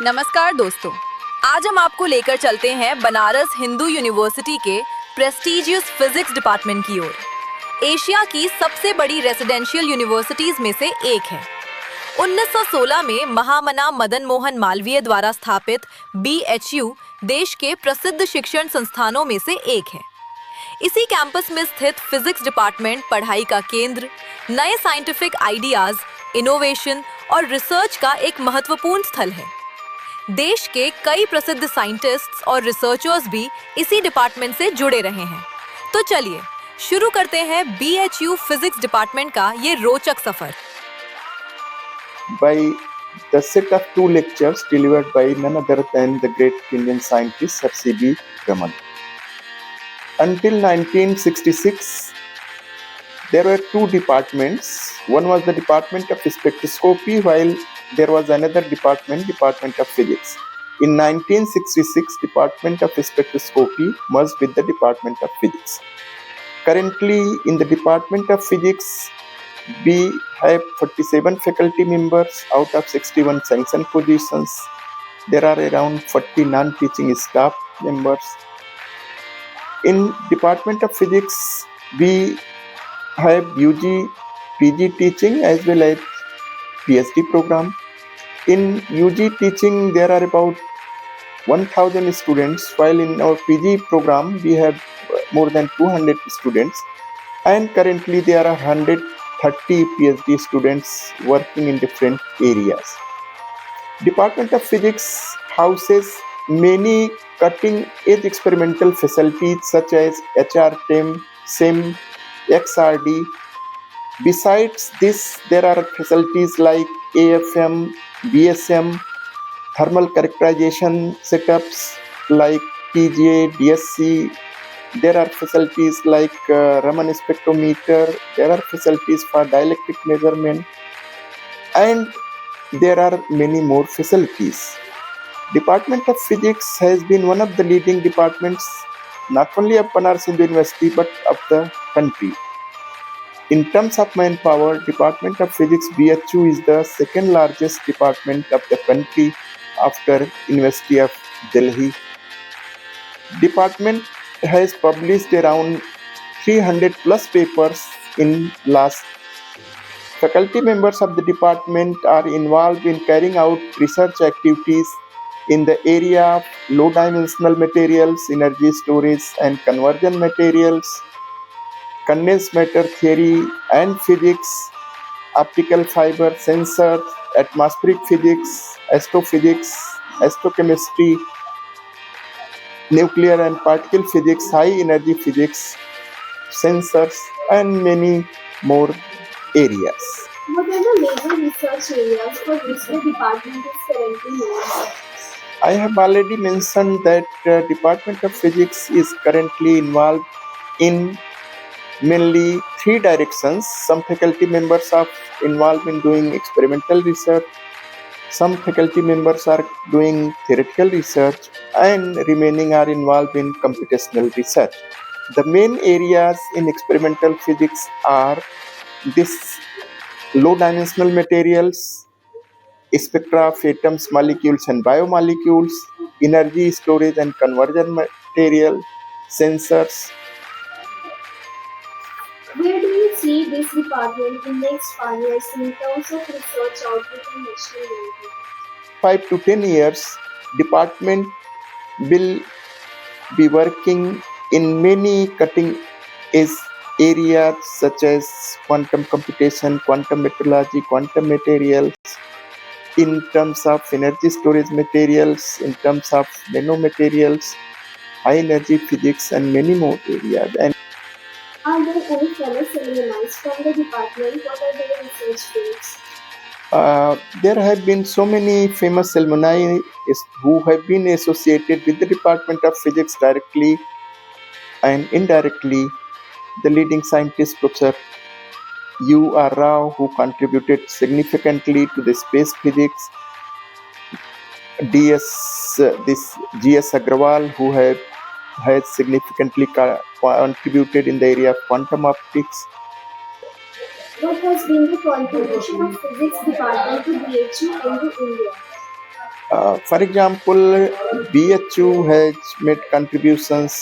नमस्कार दोस्तों। आज हम आपको लेकर चलते हैं बनारस हिंदू यूनिवर्सिटी के प्रेस्टीजियस फिजिक्स डिपार्टमेंट की ओर। एशिया की सबसे बड़ी रेजिडेंशियल यूनिवर्सिटीज में से एक है। 1916 में महामना मदन मोहन मालवीय द्वारा स्थापित BHU देश के प्रसिद्ध शिक्षण संस्थानों में से एक है। इसी कैंपस में स्थित फिजिक्स डिपार्टमेंट पढ़ाई का केंद्र, नए साइंटिफिक आइडियाज, इनोवेशन और रिसर्च का एक महत्वपूर्ण स्थल है। देश के कई प्रसिद्ध साइंटिस्ट्स और रिसर्चर्स भी इसी डिपार्टमेंट से जुड़े रहे हैं। तो चलिए शुरू करते हैं BHU फिजिक्स डिपार्टमेंट का ये रोचक सफर। By the set of two lectures delivered by none other than the great Indian scientist Sir C.V. Raman. Until 1966, there were two departments. One was the Department of Spectroscopy, while there was another department, Department of Physics. In 1966, Department of Spectroscopy merged with the Department of Physics. Currently, in the Department of Physics, we have 47 faculty members out of 61 sanctioned positions. There are around 40 non-teaching staff members. In Department of Physics, we have UG, PG teaching as well as PhD program. In UG teaching, there are about 1,000 students, while in our PG program, we have more than 200 students. And currently, there are 130 PhD students working in different areas. Department of Physics houses many cutting-edge experimental facilities such as HRTEM, SEM, XRD. Besides this, there are facilities like AFM, BSM, thermal characterization setups like TGA, DSC. There are facilities like Raman spectrometer. There are facilities for dielectric measurement, and there are many more facilities. Department of Physics has been one of the leading departments not only of Banaras Hindu University but of the country. In terms of manpower, Department of Physics BHU is the second largest department of the country after University of Delhi. Department has published around 300 plus papers in last. Faculty members of the department are involved in carrying out research activities in the area of low dimensional materials, energy storage and conversion materials, condensed matter theory and physics, optical fiber sensors, atmospheric physics, astrophysics, astrochemistry, nuclear and particle physics, high energy physics, sensors, and many more areas. What are the major research areas for which the department is currently known? I have already mentioned that Department of Physics is currently involved in mainly three directions. Some faculty members are involved in doing experimental research, some faculty members are doing theoretical research, and remaining are involved in computational research. The main areas in experimental physics are this low dimensional materials, spectra of atoms, molecules and biomolecules, energy storage and conversion material, sensors. Where do you see this department in next 5 years in terms of research output and national ranking? 5 to 10 years, department will be working in many cutting edge areas such as quantum computation, quantum metrology, quantum materials, in terms of energy storage materials, in terms of nanomaterials, high energy physics, and many more areas. And Are there any famous alumni from the department? What are their research fields? there have been so many famous alumni who have been associated with the Department of Physics directly and indirectly. The leading scientist, Professor U.R. Rao, who contributed significantly to the space physics. G.S. Agrawal, who has significantly contributed in the area of quantum optics. What has been the contribution of physics department to BHU and to India? For example, BHU has made contributions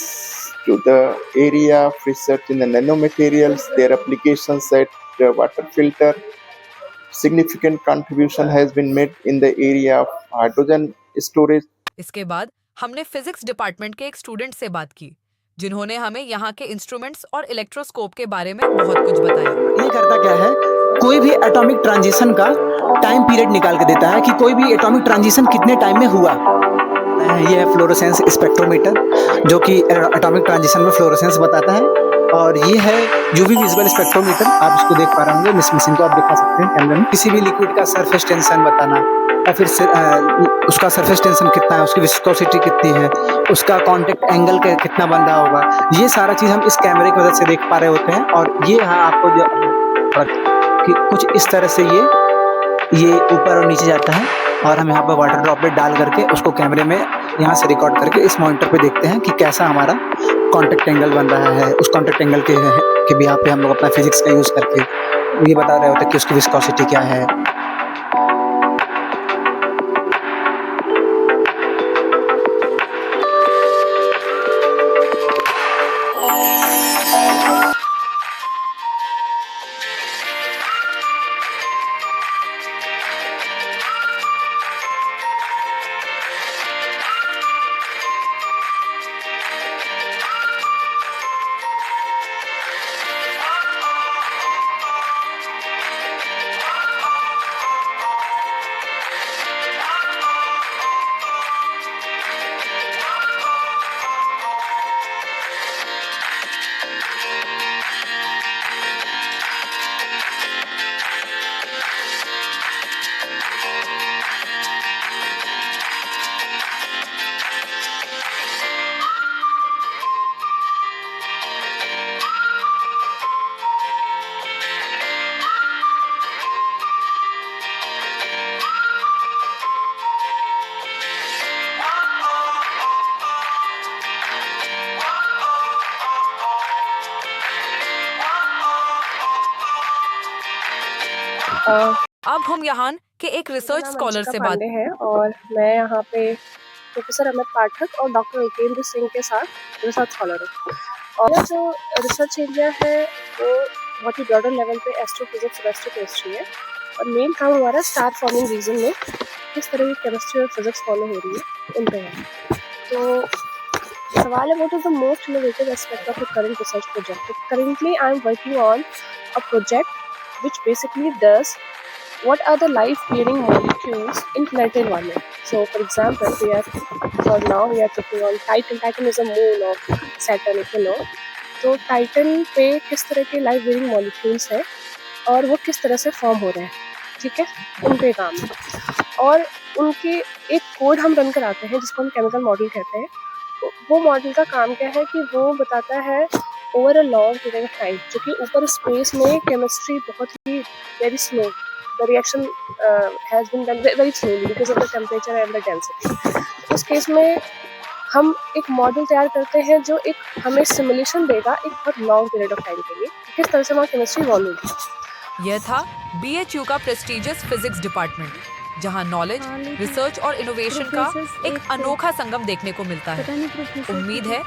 to the area of research in the nanomaterials, their applications at water filter. Significant contribution has been made in the area of hydrogen storage. इसके बाद हमने physics department के एक student से बात की, जिन्होंने हमें यहाँ के इंस्ट्रूमेंट्स और इलेक्ट्रोस्कोप के बारे में बहुत कुछ बताया। ये करता क्या है, कोई भी एटॉमिक ट्रांजिशन का टाइम पीरियड निकाल के देता है कि कोई भी एटॉमिक ट्रांजिशन कितने टाइम में हुआ। ये है फ्लोरोसेंस स्पेक्ट्रोमीटर, जो कि एटॉमिक ट्रांजिशन में फ्लोरोसेंस बताता है। और ये है यूवी विजुअल स्पेक्ट्रोमीटर, आप इसको देख पा रहे होंगे, इस मशीन को आप दिखा सकते हैं कैमरे में। किसी भी लिक्विड का सरफेस टेंशन बताना, या फिर उसका सरफेस टेंशन कितना है, उसकी विस्कोसिटी कितनी है, उसका कांटेक्ट एंगल कितना बन रहा होगा, ये सारा चीज़ हम इस कैमरे की मदद से देख पा रहे होते हैं। और ये यहाँ आपको जो कि कुछ इस तरह से ये ऊपर और नीचे जाता है, और हम यहाँ पर वाटर ड्रॉपलेट डाल करके उसको कैमरे में यहाँ से रिकॉर्ड करके इस मॉनिटर पे देखते हैं कि कैसा हमारा कांटेक्ट एंगल बन रहा है। उस कांटेक्ट एंगल के बिहाफ पे हम लोग अपना फिजिक्स का यूज़ करके ये बता रहे होते हैं कि उसकी विस्कोसिटी क्या है। अब हम यहाँ के एक रिसर्च स्कॉलर से बात है, और मैं यहाँ पे प्रोफेसर अमित पाठक और डॉक्टर विकेंद्र सिंह के साथ रिसर्च स्कॉलर हूँ। और जो रिसर्च एरिया है वो बहुत ही ब्रॉडर लेवल पे एस्ट्रोफिजिक्स और एस्ट्रोकेमिस्ट्री है, और मेन काम हमारा स्टार फॉर्मिंग रीजन में किस तरह की केमिस्ट्री और फिजिक्स फॉलो हो रही है उन पे है। तो सवाल है, what is the most innovative aspect of the current research project? Currently I am working on a project which basically does what are the life-bearing molecules in planetary environment. So, for example, we are taking on Titan. Titan is a moon of Saturn, if you know. तो Titan पे किस तरह के life-bearing molecules हैं और वो किस तरह से फॉर्म हो रहे हैं, ठीक है, उन पे काम है। और उनके एक कोड हम रन कराते हैं जिसको हम केमिकल मॉडल कहते हैं। वो मॉडल का काम क्या है कि वो बताता है over a long period of time, जो कि ऊपर स्पेस में केमिस्ट्री बहुत ही very slow, the reaction has been done very slowly because of the temperature and the density. उस केस में हम एक मॉडल तैयार करते हैं जो एक हमें सिमुलेशन देगा एक बहुत लॉन्ग पीरियड ऑफ टाइम के लिए, किस तरह से वहाँ केमिस्ट्री इवॉल्व होगी। यह था BHU का प्रेस्टिजियस फिजिक्स डिपार्टमेंट, जहां नॉलेज, रिसर्च और इनोवेशन का एक अनोखा संगम देखने को मिलता है। उम्मीद है